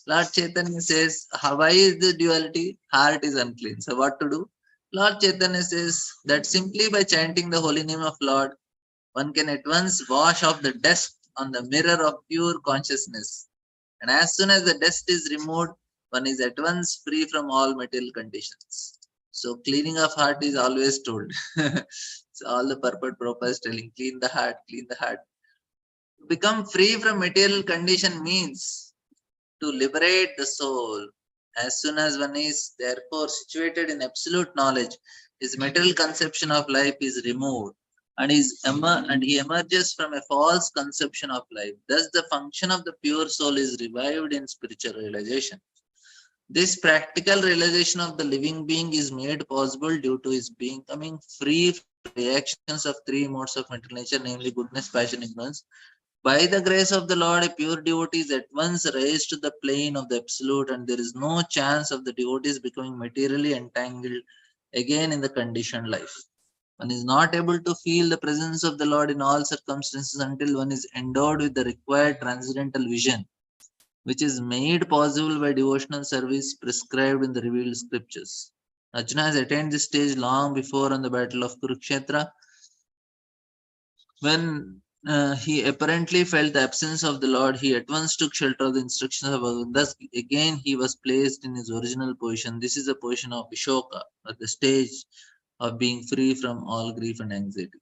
Lord Chaitanya says, why is the duality? Heart is unclean. So what to do? Lord Chaitanya says that simply by chanting the holy name of Lord, one can at once wash off the dust on the mirror of pure consciousness. And as soon as the dust is removed, one is at once free from all material conditions. So cleaning of heart is always told. So all the purport Prabhupada is telling, clean the heart, clean the heart. To become free from material condition means to liberate the soul. As soon as one is therefore situated in absolute knowledge, his material conception of life is removed, and he emerges from a false conception of life. Thus, the function of the pure soul is revived in spiritual realization. This practical realization of the living being is made possible due to his becoming free from the reactions of three modes of mental nature, namely goodness, passion, ignorance. By the grace of the Lord, a pure devotee is at once raised to the plane of the absolute, and there is no chance of the devotees becoming materially entangled again in the conditioned life. One is not able to feel the presence of the Lord in all circumstances until one is endowed with the required transcendental vision, which is made possible by devotional service prescribed in the revealed scriptures. Arjuna has attained this stage long before on the battle of Kurukshetra, when he apparently felt the absence of the Lord. He at once took shelter of the instructions of Bhagavan. Thus, again, he was placed in his original position. This is the position of Vishoka, at the stage of being free from all grief and anxiety.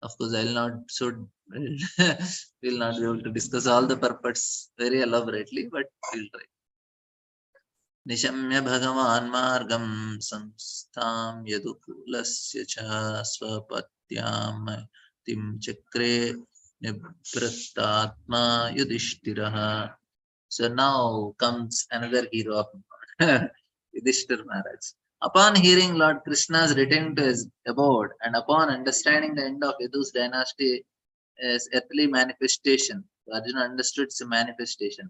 Of course, I'll not so we'll not be able to discuss all the purports very elaborately, but we'll try. निशम्य भगवान् मार्गं संस्थां यदुकुलस्य च स्वपत्यां तिं चक्रे निवृत्तात्मा युधिष्ठिरः. So now comes another hero of Yudhishthir Maharaj. Upon hearing Lord Krishna's return to his abode, and upon understanding the end of Yadu's dynasty as earthly manifestation, Arjuna understood it's a manifestation.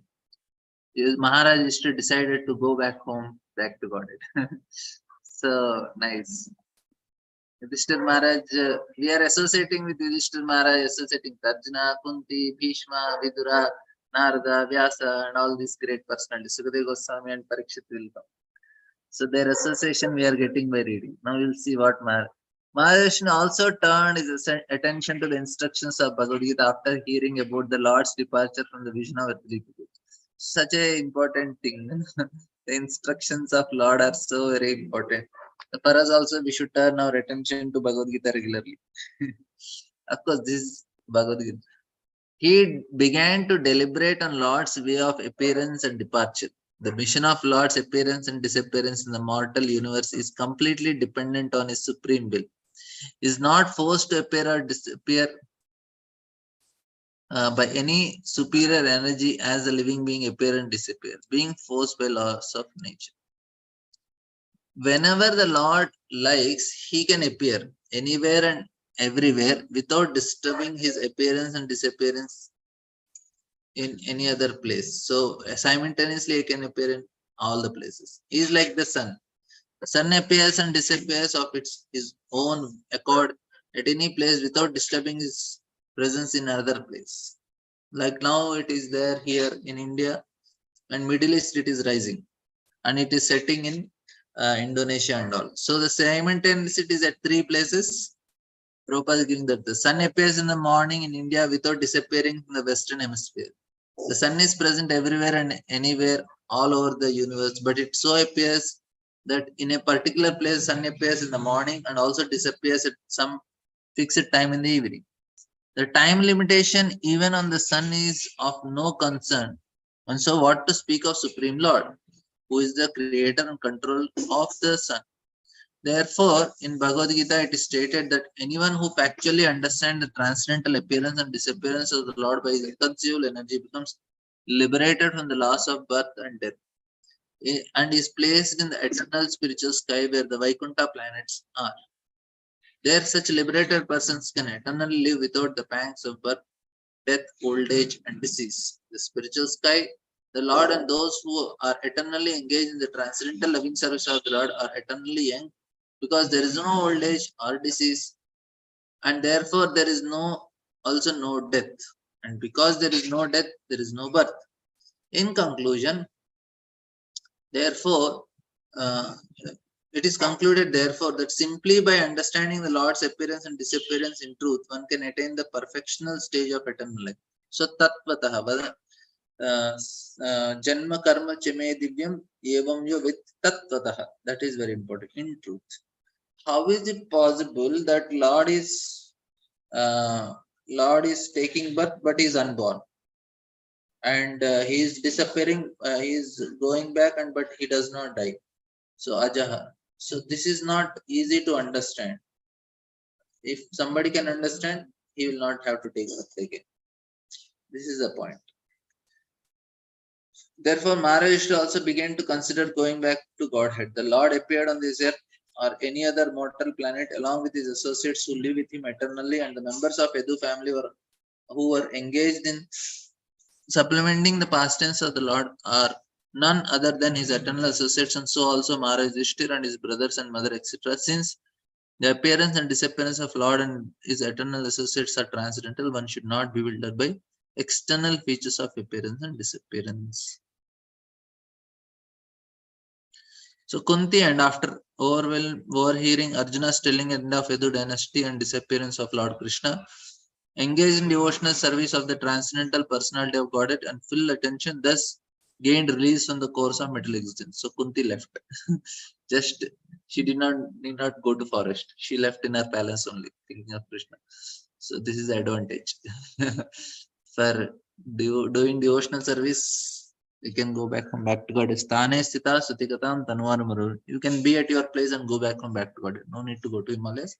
Maharaj Yudhishthir decided to go back home, back to Godhead. So nice. Yudhishthir Maharaj, we are associating with Yudhishthir Maharaj, associating Arjuna, Kunti, Bhishma, Vidura, Narada, Vyasa, and all these great personalities. Sukadeva Goswami and Parikshit will come. So their association we are getting by reading. Now we'll see what Maharaj also turned his attention to the instructions of Bhagavad Gita after hearing about the Lord's departure from the vision of earthly people. Such a important thing. The instructions of Lord are so very important. For us also, we should turn our attention to Bhagavad Gita regularly. Of course, this is Bhagavad Gita. He began to deliberate on Lord's way of appearance and departure. The mission of Lord's appearance and disappearance in the mortal universe is completely dependent on his supreme will. He is not forced to appear or disappear by any superior energy as a living being appear and disappear, being forced by laws of nature. Whenever the Lord likes, he can appear anywhere and everywhere without disturbing his appearance and disappearance in any other place. So simultaneously, he can appear in all the places. He is like the sun. The sun appears and disappears of his own accord at any place without disturbing his presence in another place. Like now it is there here in India, and Middle East it is rising, and it is setting in Indonesia and all. So the simultaneity is at three places, Prabhupada is giving that the sun appears in the morning in India without disappearing from the Western Hemisphere. The sun is present everywhere and anywhere all over the universe, but it so appears that in a particular place, sun appears in the morning and also disappears at some fixed time in the evening. The time limitation even on the sun is of no concern. And so, what to speak of Supreme Lord, who is the creator and control of the sun? Therefore, in Bhagavad Gita, it is stated that anyone who factually understands the transcendental appearance and disappearance of the Lord by his inconceivable energy becomes liberated from the loss of birth and death, and is placed in the eternal spiritual sky where the Vaikuntha planets are. There, such liberated persons can eternally live without the pangs of birth, death, old age, and disease. The spiritual sky, the Lord, and those who are eternally engaged in the transcendental loving service of the Lord are eternally young, because there is no old age or disease, and therefore there is also no death. And because there is no death, there is no birth. In conclusion, therefore, it is concluded, therefore, that simply by understanding the Lord's appearance and disappearance in truth, one can attain the perfectional stage of eternal life. So, tattvataha, janma karma chame divyam evam yo with tattvataha. That is very important. In truth, how is it possible that Lord is taking birth but is unborn, and he is disappearing, he is going back, and but he does not die? So ajaha. So this is not easy to understand. If somebody can understand, he will not have to take birth again. This is the point. Therefore, Maharaj also began to consider going back to Godhead. The Lord appeared on this earth or any other mortal planet along with his associates who live with him eternally, and the members of Yadu family who were engaged in supplementing the past tense of the Lord are none other than his eternal associates, and so also Maharaj Yudhishthira and his brothers and mother, etc. Since the appearance and disappearance of Lord and his eternal associates are transcendental, one should not be bewildered by external features of appearance and disappearance. So Kunti, and after overhearing Arjuna's telling end of Yadu dynasty and disappearance of Lord Krishna, engaged in devotional service of the transcendental personality of Godhead and full attention, thus gained release from the course of material existence. So Kunti left. Just she need not go to forest. She left in her palace only, thinking of Krishna. So this is the advantage. For doing devotional service, you can go back to God. Sthane sthita sutikatam tanvar. You can be at your place and go back to God. No need to go to Himalayas.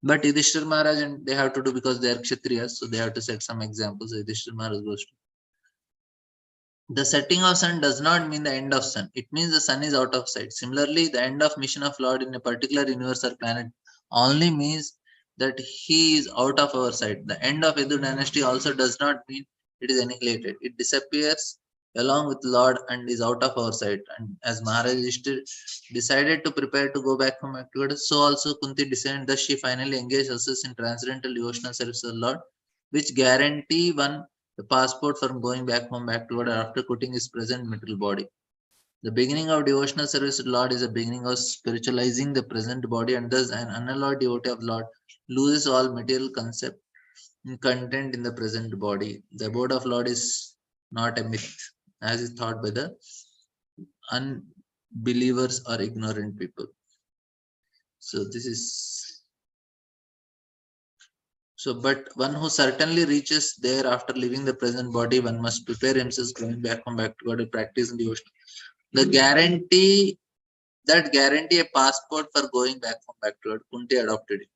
But Yudhishthira Maharaj, and they have to do because they are Kshatriyas, so they have to set some examples. Yudhishthira Maharaj goes to. The setting of sun does not mean the end of sun. It means the sun is out of sight. Similarly, the end of mission of Lord in a particular universe or planet only means that he is out of our sight. The end of Yadu dynasty also does not mean it is annihilated. It disappears along with Lord and is out of our sight. And as Maharaj decided to prepare to go back from Goddess, so also Kunti decided that she finally engaged herself in transcendental devotional service of the Lord, which guarantee one the passport from going back to God after quitting his present material body. The beginning of devotional service to Lord is the beginning of spiritualizing the present body, and thus an unalloyed devotee of Lord loses all material concept and content in the present body. The abode of Lord is not a myth, as is thought by the unbelievers or ignorant people. So this is so, but one who certainly reaches there after leaving the present body, one must prepare himself going back to God to practice in devotion. The guarantee a passport for going back to God, Kunti adopted it.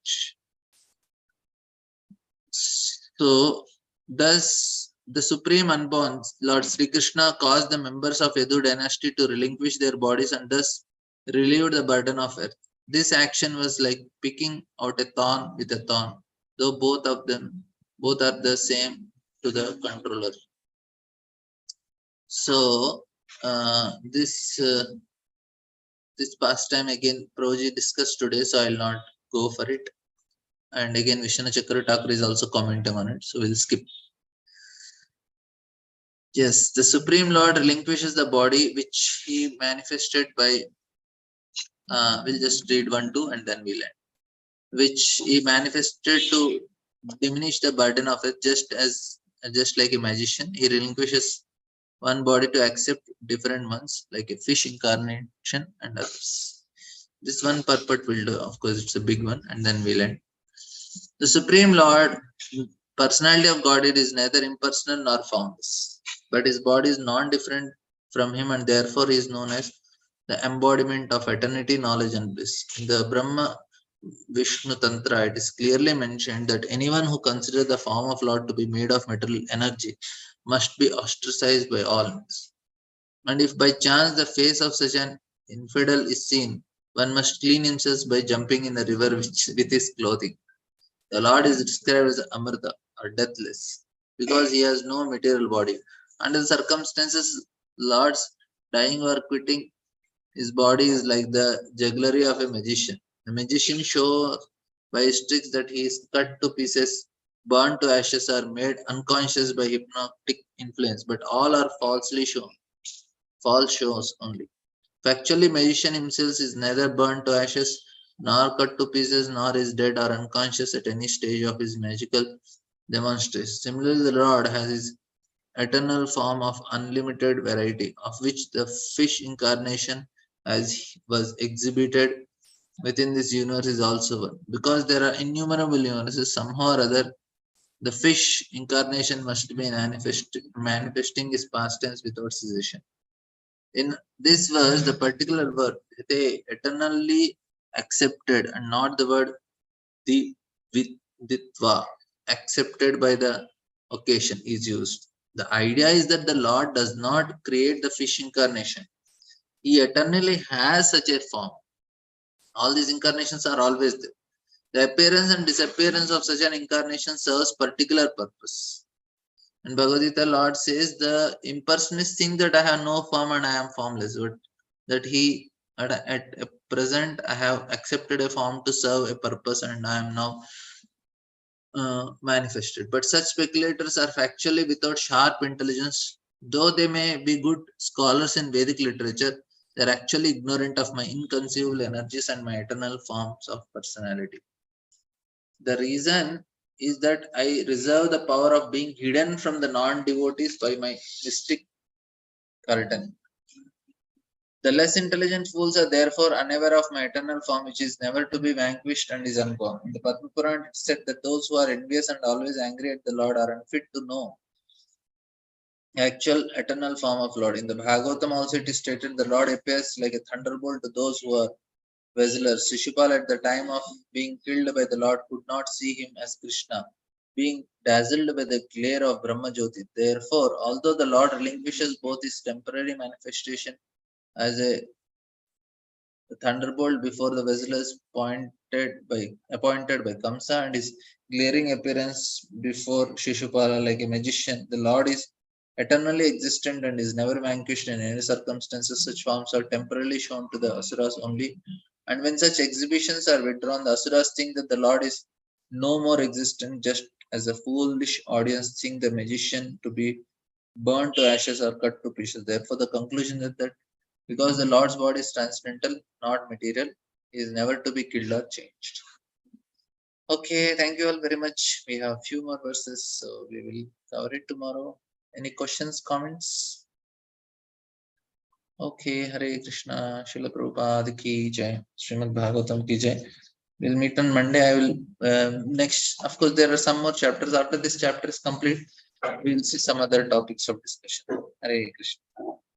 So, thus the supreme unborn Lord Sri Krishna caused the members of Yadu dynasty to relinquish their bodies and thus relieved the burden of earth. This action was like picking out a thorn with a thorn, though both are the same to the controller. So this pastime again Prabhuji discussed today, so I will not go for it. And again Vishnu Chakra Thakur is also commenting on it, so we'll skip. Yes, the Supreme Lord relinquishes the body which he manifested by we'll just read 1, 2 and then we'll end. which he manifested to diminish the burden of it, just like a magician. He relinquishes one body to accept different ones, like a fish incarnation and others. This one purport will do, of course, it's a big one, and then we'll end. The Supreme Lord, personality of Godhead, is neither impersonal nor formless, but his body is non-different from him, and therefore he is known as the embodiment of eternity, knowledge, and bliss. In the Brahma Vishnu Tantra, it is clearly mentioned that anyone who considers the form of Lord to be made of material energy must be ostracized by all means. And if by chance the face of such an infidel is seen, one must clean himself by jumping in the river with his clothing. The Lord is described as Amrita or deathless because he has no material body. Under the circumstances, Lord's dying or quitting his body is like the jugglery of a magician. The magician shows by his tricks that he is cut to pieces, burned to ashes, or made unconscious by hypnotic influence, but all are falsely shown, false shows only. Factually, magician himself is neither burned to ashes, nor cut to pieces, nor is dead or unconscious at any stage of his magical demonstration. Similarly, the Lord has his eternal form of unlimited variety, of which the fish incarnation, as was exhibited within this universe, is also one. Because there are innumerable universes, somehow or other, the fish incarnation must be manifesting his past tense without cessation. In this verse, the particular word they eternally accepted and not the word the viditva accepted by the occasion is used. The idea is that the Lord does not create the fish incarnation. He eternally has such a form. All these incarnations are always there. The appearance and disappearance of such an incarnation serves particular purpose. And Bhagavad Gita Lord says the impersonist think that I have no form and I am formless, but that he at present I have accepted a form to serve a purpose and I am now manifested. But such speculators are factually without sharp intelligence. Though they may be good scholars in Vedic literature, they are actually ignorant of my inconceivable energies and my eternal forms of personality. The reason is that I reserve the power of being hidden from the non-devotees by my mystic curtain. The less intelligent fools are therefore unaware of my eternal form, which is never to be vanquished and is unborn. In the Padma Purana, it said that those who are envious and always angry at the Lord are unfit to know the actual eternal form of Lord. In the Bhagavatam also it is stated the Lord appears like a thunderbolt to those who are Veselers. Shishupal at the time of being killed by the Lord could not see him as Krishna, being dazzled by the glare of Brahmajyoti. Therefore, although the Lord relinquishes both his temporary manifestation as a thunderbolt before the Veselers appointed by Kamsa and his glaring appearance before Shishupala like a magician, the Lord is eternally existent and is never vanquished in any circumstances. Such forms are temporarily shown to the Asuras only. And when such exhibitions are withdrawn, the Asuras think that the Lord is no more existent, just as a foolish audience think the magician to be burned to ashes or cut to pieces. Therefore, the conclusion is that because the Lord's body is transcendental, not material, he is never to be killed or changed. Okay, thank you all very much. We have a few more verses, so we will cover it tomorrow. Any questions, comments? Okay, Hare Krishna, Srila Prabhupada ki jai, Srimad Bhagavatam ki jai. We'll meet on Monday. I will next. Of course, there are some more chapters. After this chapter is complete, we'll see some other topics of discussion. Hare Krishna.